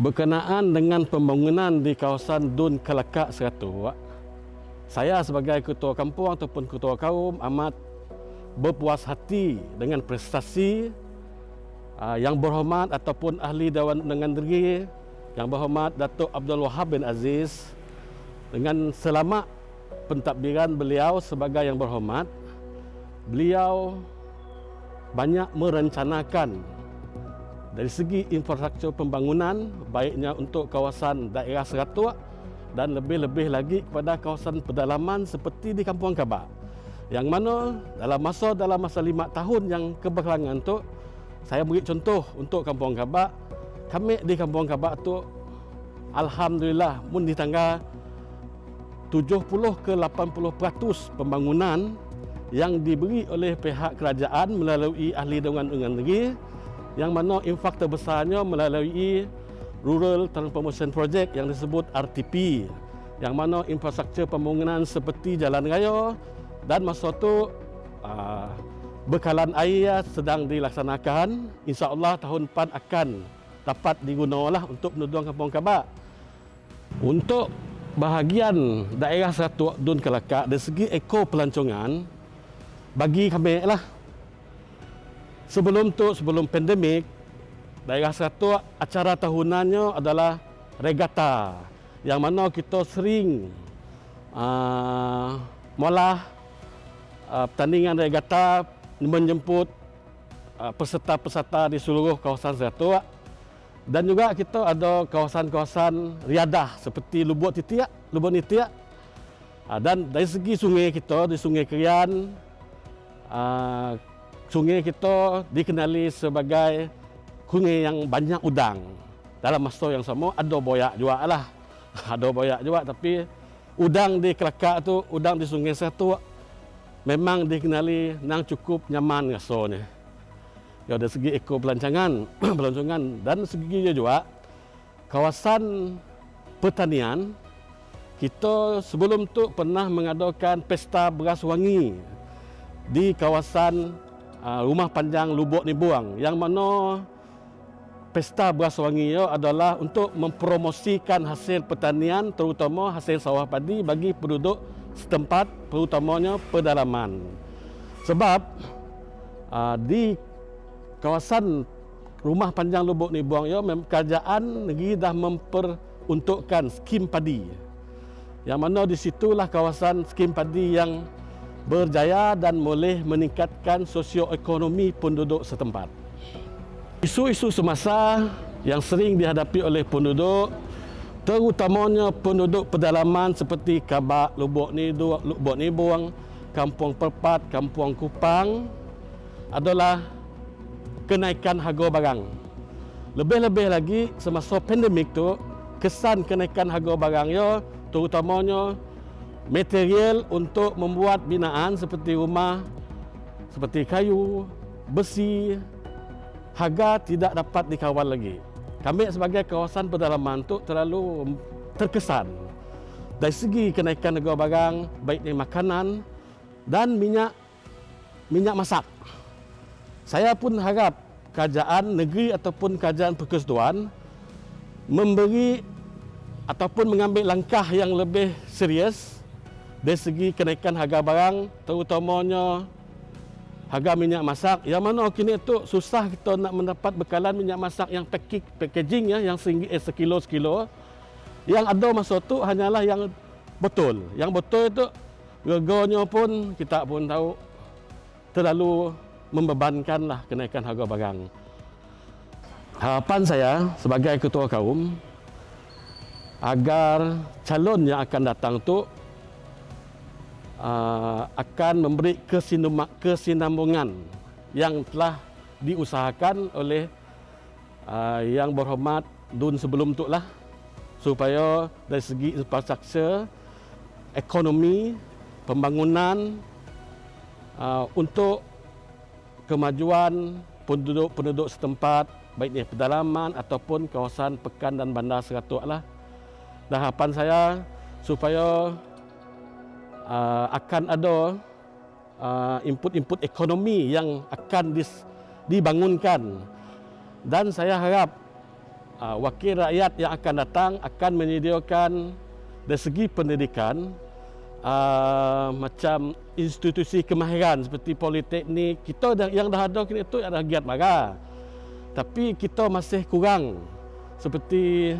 Berkenaan dengan pembangunan di kawasan Dun Kelakar Seratua, saya sebagai ketua kampung ataupun ketua kaum amat berpuas hati dengan prestasi Yang Berhormat ataupun Ahli Dewan Undangan Negeri Yang Berhormat Datuk Abdul Wahab bin Aziz, dengan selamat pentadbiran beliau sebagai Yang Berhormat. Beliau banyak merencanakan dari segi infrastruktur pembangunan, baiknya untuk kawasan daerah Seratua dan lebih-lebih lagi kepada kawasan pedalaman seperti di Kampung Kabak, yang mana dalam masa 5 tahun yang kebelakangan tu, saya beri contoh untuk Kampung Kabak. Kami di Kampung Kabak tu alhamdulillah mun di tangga 70 ke 80% pembangunan yang diberi oleh pihak kerajaan melalui Ahli Dewan Undangan Negeri, yang mana infak terbesarnya melalui Rural Transformation Project yang disebut RTP, yang mana infrastruktur pembangunan seperti jalan raya dan masa itu bekalan air sedang dilaksanakan. InsyaAllah tahun depan akan dapat digunakan untuk penduduk Kampung Kabak. Untuk bahagian daerah Seratua Dun Kelakar, dari segi eko pelancongan, bagi kami lah, sebelum pandemik, daerah Seratua acara tahunannya adalah regata, yang mana kita sering mula pertandingan regata menjemput peserta-peserta di seluruh kawasan Seratua. Dan juga kita ada kawasan-kawasan riadah seperti Lubuk Nitiak. Dan dari segi sungai kita, di Sungai Kerian, sungai kita dikenali sebagai sungai yang banyak udang. Dalam masa yang sama ada boyak juga lah. Ada boyak juga, tapi udang di Kelakar tu, udang di Sungai Seratua memang dikenali nang cukup nyaman rasanya. Ya, dari segi eko pelancongan dan segi juga kawasan pertanian, kita sebelum tu pernah mengadakan pesta beras wangi di kawasan Rumah Panjang Lubuk Nibuang, yang mana pesta beras wangi itu adalah untuk mempromosikan hasil pertanian, terutama hasil sawah padi bagi penduduk setempat, terutamanya pedalaman. Sebab di kawasan Rumah Panjang Lubuk Nibuang itu kerajaan negeri dah memperuntukkan skim padi, yang mana di situlah kawasan skim padi yang berjaya dan boleh meningkatkan sosioekonomi penduduk setempat. Isu-isu semasa yang sering dihadapi oleh penduduk, terutamanya penduduk pedalaman seperti Kabak, Lubuk Nibuang, Kampung Perpat, Kampung Kupang, adalah kenaikan harga barang. Lebih-lebih lagi semasa pandemik tu, kesan kenaikan harga barangnya, terutamanya material untuk membuat binaan seperti rumah, seperti kayu, besi, harga tidak dapat dikawal lagi. Kami sebagai kawasan pedalaman tu terlalu terkesan dari segi kenaikan harga barang, baik di makanan dan minyak masak. Saya pun harap kerajaan negeri ataupun kerajaan persekutuan memberi ataupun mengambil langkah yang lebih serius dari segi kenaikan harga barang, terutamanya harga minyak masak, yang mana kini itu susah kita nak mendapat bekalan minyak masak yang packaging ya, yang sekilo. Yang ada masa tu hanyalah yang betul. Yang betul itu harganya pun kita pun tahu terlalu membebankanlah kenaikan harga barang. Harapan saya sebagai ketua kaum agar calon yang akan datang tu akan memberi kesinambungan yang telah diusahakan oleh Yang Berhormat Dun sebelum tu lah, supaya dari segi infrastruktur, ekonomi, pembangunan untuk kemajuan penduduk setempat, baik di pedalaman ataupun kawasan pekan dan bandar Seratua lah. Dan harapan saya supaya akan ada input-input ekonomi yang akan dibangunkan, dan saya harap wakil rakyat yang akan datang akan menyediakan dari segi pendidikan macam institusi kemahiran seperti politeknik. Kita yang dah ada kini itu ada giat mara. Tapi kita masih kurang seperti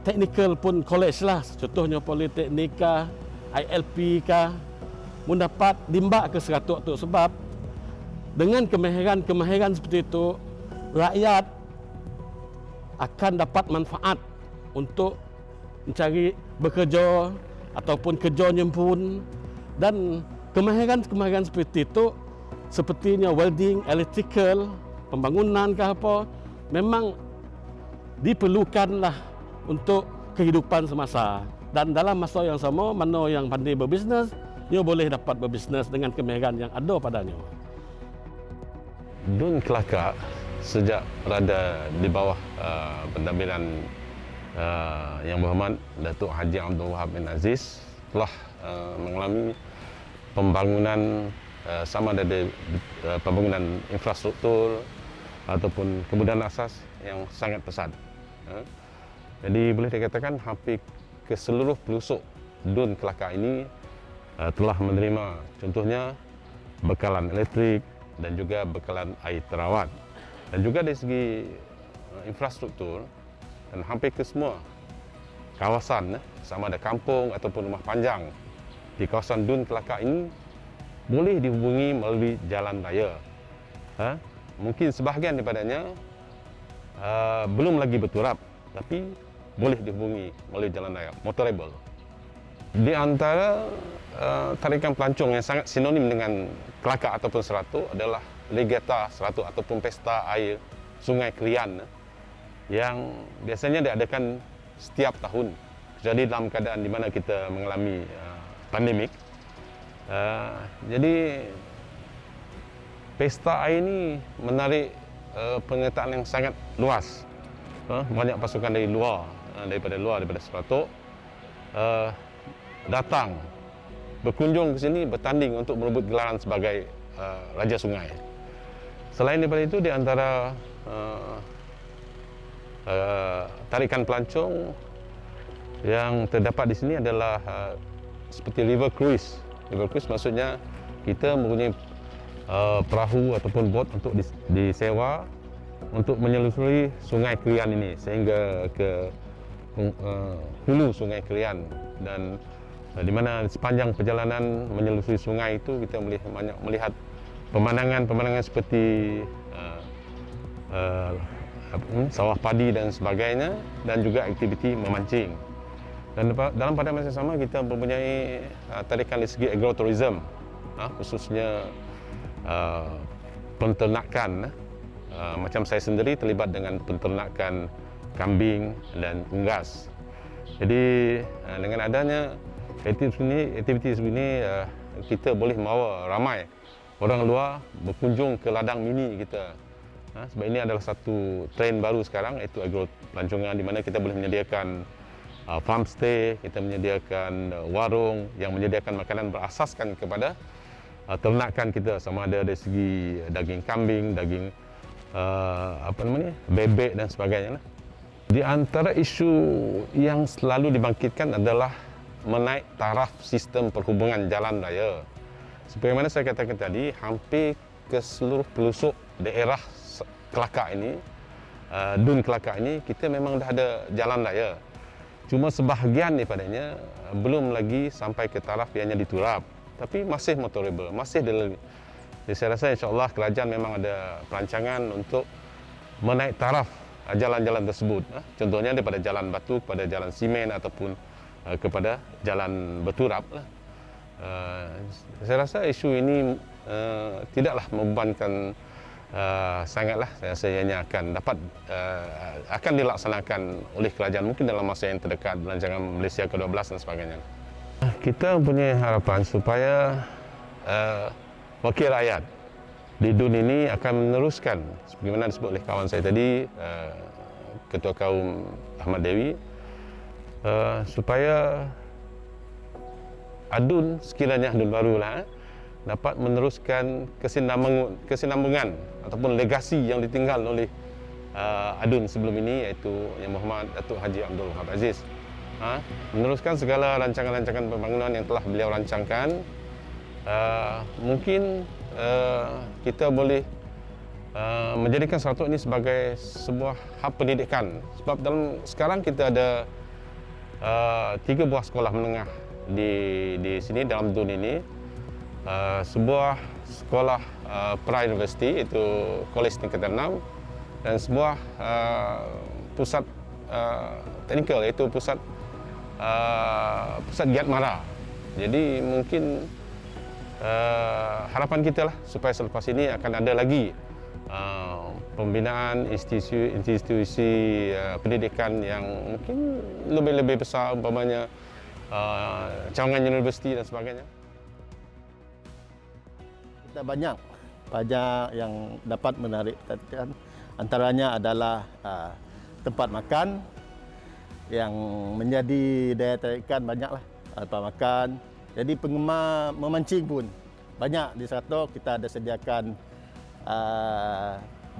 technical pun college lah. Contohnya politeknik kah, ILP kah, mendapat limbak ke 100 tu sebab dengan kemahiran seperti itu rakyat akan dapat manfaat untuk mencari bekerja ataupun kerja nyempun, dan kemahiran seperti itu sepertinya welding, electrical, pembangunan ke apa memang diperlukanlah untuk kehidupan semasa, dan dalam masa yang sama mana yang pandai berbisnes dia boleh dapat berbisnes dengan kemahiran yang ada padanya. Dun Kelakar sejak berada di bawah pentadbiran Yang Berhormat Datuk Haji Abdul Wahab bin Aziz telah mengalami pembangunan sama ada pembangunan infrastruktur ataupun kemudahan asas yang sangat pesat. Jadi boleh dikatakan hampir ke seluruh pelosok Dun Kelakar ini telah menerima contohnya bekalan elektrik dan juga bekalan air terawat, dan juga dari segi infrastruktur dan hampir ke semua kawasan sama ada kampung ataupun rumah panjang di kawasan Dun Kelakar ini boleh dihubungi melalui jalan raya. Mungkin sebahagian daripadanya belum lagi berturap, tapi boleh dihubungi melalui jalan raya, motorable. Di antara tarikan pelancong yang sangat sinonim dengan Kelakar ataupun Seratuk adalah Legata Seratuk ataupun Pesta Air Sungai Kerian yang biasanya diadakan setiap tahun. Jadi dalam keadaan di mana kita mengalami pandemik. Jadi pesta air ini menarik penyertaan yang sangat luas. Banyak pasukan dari luar, daripada Seratuk datang berkunjung ke sini bertanding untuk merebut gelaran sebagai Raja Sungai. Selain daripada itu, di antara tarikan pelancong yang terdapat di sini adalah seperti river cruise. River cruise maksudnya kita mempunyai perahu ataupun bot untuk disewa untuk menyelusuri Sungai Kerian ini sehingga ke hulu Sungai Kerian, dan di mana sepanjang perjalanan menyelusuri sungai itu kita melihat pemandangan seperti sawah padi dan sebagainya, dan juga aktiviti memancing. Dan dalam pada masa sama kita mempunyai tarikan dari segi agrotourism, khususnya penternakan. Macam saya sendiri terlibat dengan penternakan kambing dan unggas. Jadi dengan adanya aktiviti ini kita boleh membawa ramai orang luar berkunjung ke ladang mini kita. Sebab ini adalah satu trend baru sekarang, iaitu agropelancongan, di mana kita boleh menyediakan farm stay, kita menyediakan warung yang menyediakan makanan berasaskan kepada ternakan kita, sama ada dari segi daging kambing, daging bebek dan sebagainya. Di antara isu yang selalu dibangkitkan adalah menaik taraf sistem perhubungan jalan raya. Sebagaimana saya katakan tadi, hampir ke seluruh pelosok daerah Kelakar ini, Dun Kelakar ini, kita memang dah ada jalan raya. Cuma sebahagian daripadanya belum lagi sampai ke taraf ianya diturap, tapi masih motorable, masih dilalui. Jadi saya rasa insya-Allah kerajaan memang ada perancangan untuk menaik taraf jalan-jalan tersebut. Contohnya daripada jalan batu kepada jalan simen ataupun kepada jalan berturap. Saya rasa isu ini tidaklah membebankan sangatlah. Saya rasa ianya akan dilaksanakan oleh kerajaan mungkin dalam masa yang terdekat, rancangan Malaysia ke-12 dan sebagainya. Kita mempunyai harapan supaya wakil rakyat di Dun ini akan meneruskan sebagaimana disebut oleh kawan saya tadi, Ketua Kaum Ahmad Dewi, supaya Adun, sekiranya Adun barulah, dapat meneruskan kesinambungan ataupun legasi yang ditinggal oleh ADUN sebelum ini, iaitu Yang Berhormat Datuk Haji Abdul Wahab Aziz. Meneruskan segala rancangan-rancangan pembangunan yang telah beliau rancangkan. Mungkin kita boleh menjadikan Sarawak ini sebagai sebuah hub pendidikan. Sebab sekarang kita ada 3 buah sekolah menengah di sini dalam DUN ini. Sebuah sekolah pra-universiti, iaitu Kolej Tingkatan 6, dan sebuah pusat teknikal, iaitu pusat Giat Mara. Jadi mungkin harapan kita lah supaya selepas ini akan ada lagi pembinaan institusi pendidikan yang mungkin lebih besar, umpamanya cawangan universiti dan sebagainya. Kita banyak yang dapat menarik perhatian. Antaranya adalah tempat makan yang menjadi daya tarikan banyaklah, tempat makan. Jadi penggemar memancing pun banyak di Sarawak. Kita ada sediakan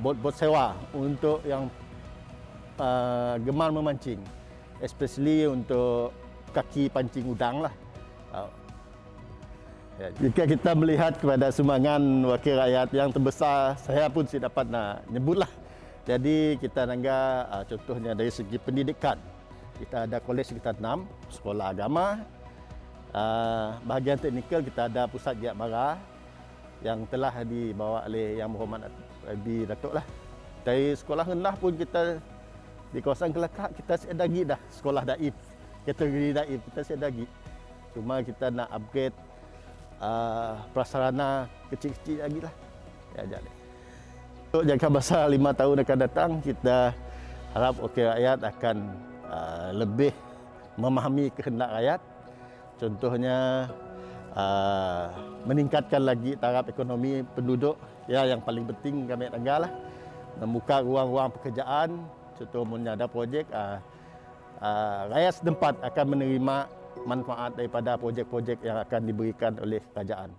bot sewa untuk yang gemar memancing, especially untuk kaki pancing udang lah. Jika kita melihat kepada sumbangan wakil rakyat yang terbesar, saya pun tidak dapat nak nyebutlah. Jadi kita nanggap contohnya dari segi pendidikan, kita ada Kolej Tingkatan 6, sekolah agama. Bahagian teknikal kita ada Pusat Giat Mara yang telah dibawa oleh Yang Berhormat Datuk lah. Dari sekolah rendah pun kita di kawasan Kelakar kita siap dah sekolah daib, kategori daib kita siap. Cuma kita nak upgrade prasarana kecil-kecil lagi lah. Jadi untuk jangka masa 5 tahun akan datang, kita harap wakil rakyat akan lebih memahami kehendak rakyat. Contohnya meningkatkan lagi taraf ekonomi penduduk, ya, yang paling penting kami anggar lah, membuka ruang-ruang pekerjaan. Contohnya ada projek, rakyat setempat akan menerima manfaat daripada projek-projek yang akan diberikan oleh kerajaan.